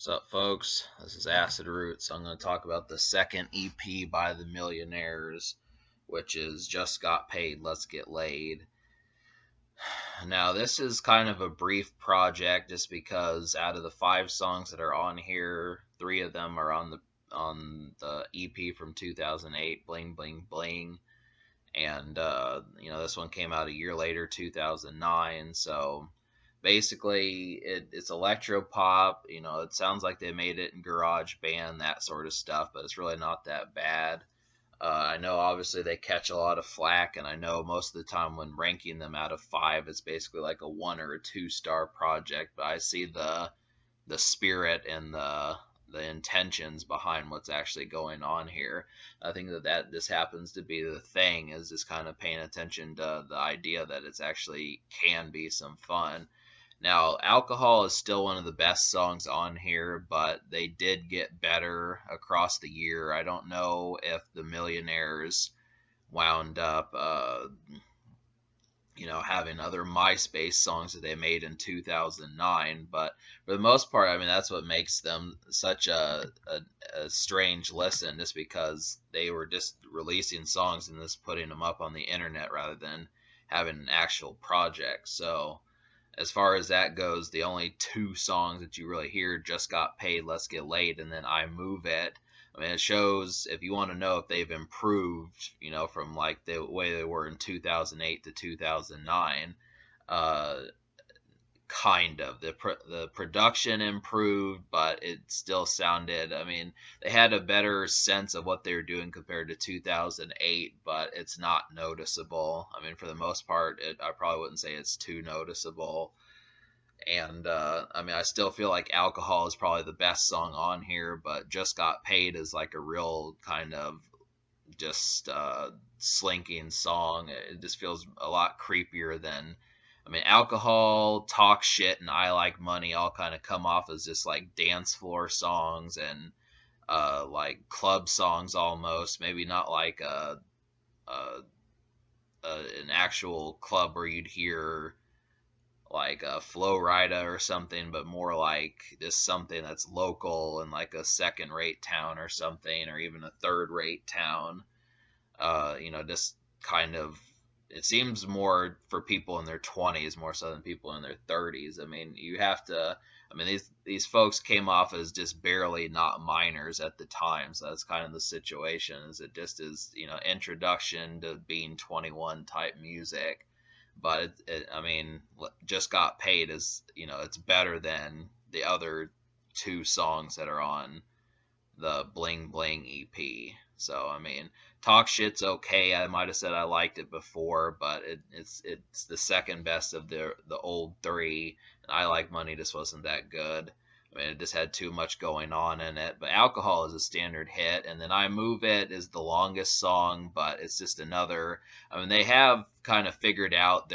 What's up, folks? This is Acid Roots. I'm going to talk about the second EP by the Millionaires, which is Just Got Paid, Let's Get Laid. Now, this is kind of a brief project just because out of the 5 songs that are on here, 3 of them are on the EP from 2008, Bling Bling Bling, and this one came out a year later, 2009. So basically it's electro pop. It sounds like they made it in garage band, that sort of stuff, but it's really not that bad. I know obviously they catch a lot of flack, and I know most of the time when ranking them out of 5, it's basically like a 1 or a 2 star project, but I see the spirit and the intentions behind what's actually going on here. I think that this happens to be the thing, is just kind of paying attention to the idea that it's actually can be some fun. Now, Alcohol is still one of the best songs on here, but they did get better across the year. I don't know if the Millionaires wound up, having other MySpace songs that they made in 2009, but for the most part, I mean, that's what makes them such a strange listen, just because they were just releasing songs and just putting them up on the internet rather than having an actual project. So, as far as that goes, the only 2 songs that you really hear, Just Got Paid, Let's Get Laid, and then I Move It. I mean, it shows, if you want to know if they've improved, from like the way they were in 2008 to 2009, uh, kind of. The production improved, but it still sounded, I mean, they had a better sense of what they were doing compared to 2008, but it's not noticeable. I mean, for the most part, I probably wouldn't say it's too noticeable. And I mean, I still feel like Alcohol is probably the best song on here, but Just Got Paid is like a real kind of just slinking song. It just feels a lot creepier than, I mean, Alcohol, Talk Shit, and I Like Money all kind of come off as just like dance floor songs and like club songs almost. Maybe not like an actual club where you'd hear like a Flow Rida or something, but more like just something that's local in like a second rate town or something, or even a third rate town. Just kind of, it seems more for people in their 20s more so than people in their 30s. I mean, these folks came off as just barely not minors at the time, so that's kind of the situation. Is it just is introduction to being 21 type music, but I mean, Just Got Paid is, it's better than the other 2 songs that are on the Bling Bling EP. So I mean, Talk Shit's okay. I might have said I liked it before, but it's the second best of the old 3. And I Like Money just wasn't that good. I mean, it just had too much going on in it. But Alcohol is a standard hit, and then I Move It is the longest song, but it's just another. I mean, they have kind of figured out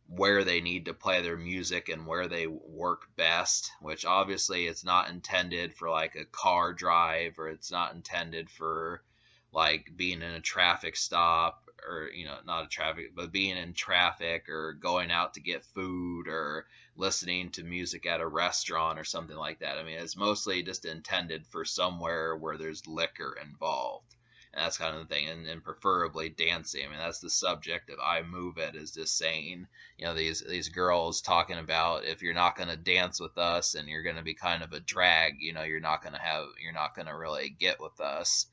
where they need to play their music and where they work best, which obviously it's not intended for like a car drive, or it's not intended for like being in a traffic stop, or not a traffic, but being in traffic, or going out to get food, or listening to music at a restaurant or something like that. I mean, it's mostly just intended for somewhere where there's liquor involved. And that's kind of the thing, and preferably dancing. I mean, that's the subject of I Move It, is just saying, these girls talking about, if you're not going to dance with us and you're going to be kind of a drag, you're not going to really get with us.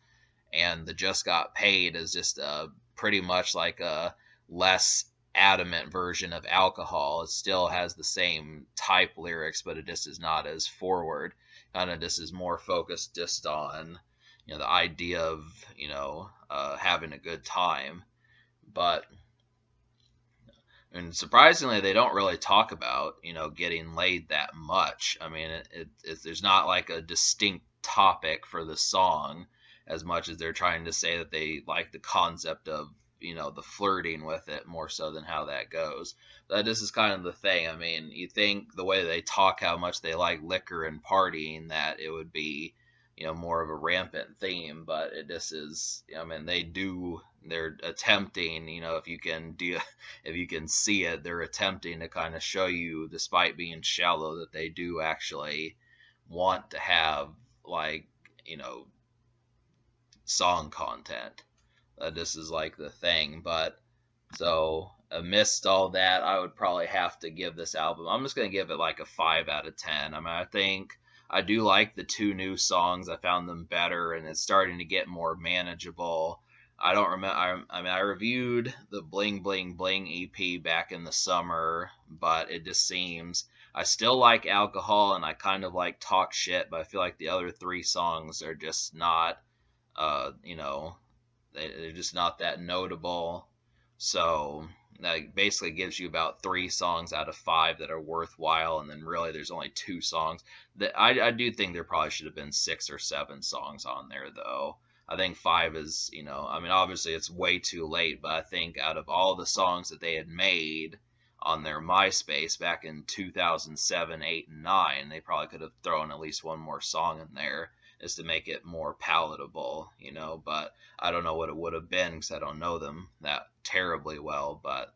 And the Just Got Paid is just pretty much like a less adamant version of Alcohol. It still has the same type lyrics, but it just is not as forward. Kind of just is more focused just on the idea of having a good time. But, and surprisingly, they don't really talk about getting laid that much. I mean, there's not like a distinct topic for the song, as much as they're trying to say that they like the concept of the flirting with it more so than how that goes. But this is kind of the thing. I mean, you think the way they talk how much they like liquor and partying, that it would be more of a rampant theme, but it just is. I mean, they're attempting, if you can see it, they're attempting to kind of show you, despite being shallow, that they do actually want to have like, you know, song content. This is like the thing. But so amidst all that, I would probably have to give this album. I'm just gonna give it like a 5 out of 10. I mean, I think I do like the two new songs. I found them better, and it's starting to get more manageable. I don't remember. I mean, I reviewed the Bling Bling Bling EP back in the summer, but it just seems I still like Alcohol, and I kind of like Talk Shit, but I feel like the other three songs are just not, you know, they're just not that notable. So that basically gives you about 3 songs out of 5 that are worthwhile, and then really there's only 2 songs that I do think there probably should have been 6 or 7 songs on there though. I think 5 is, I mean, obviously it's way too late, but I think out of all the songs that they had made on their MySpace back in 2007, 8, and 9, they probably could have thrown at least one more song in there is to make it more palatable. But I don't know what it would have been because I don't know them that terribly well. But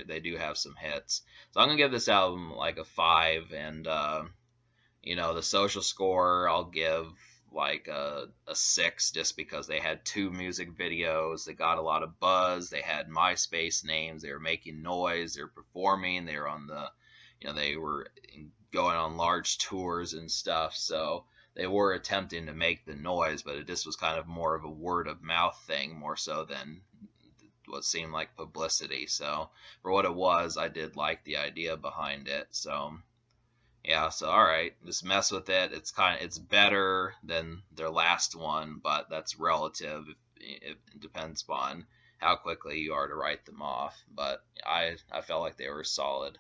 they do have some hits, so I'm gonna give this album like a 5. And the social score I'll give like a 6, just because they had 2 music videos, they got a lot of buzz, they had MySpace names, they were making noise, they were performing, they were on they were going on large tours and stuff. So they were attempting to make the noise, but it just was kind of more of a word of mouth thing, more so than what seemed like publicity. So for what it was, I did like the idea behind it. So yeah, so all right, just mess with it. It's better than their last one, but that's relative. It depends upon how quickly you are to write them off. But I felt like they were solid.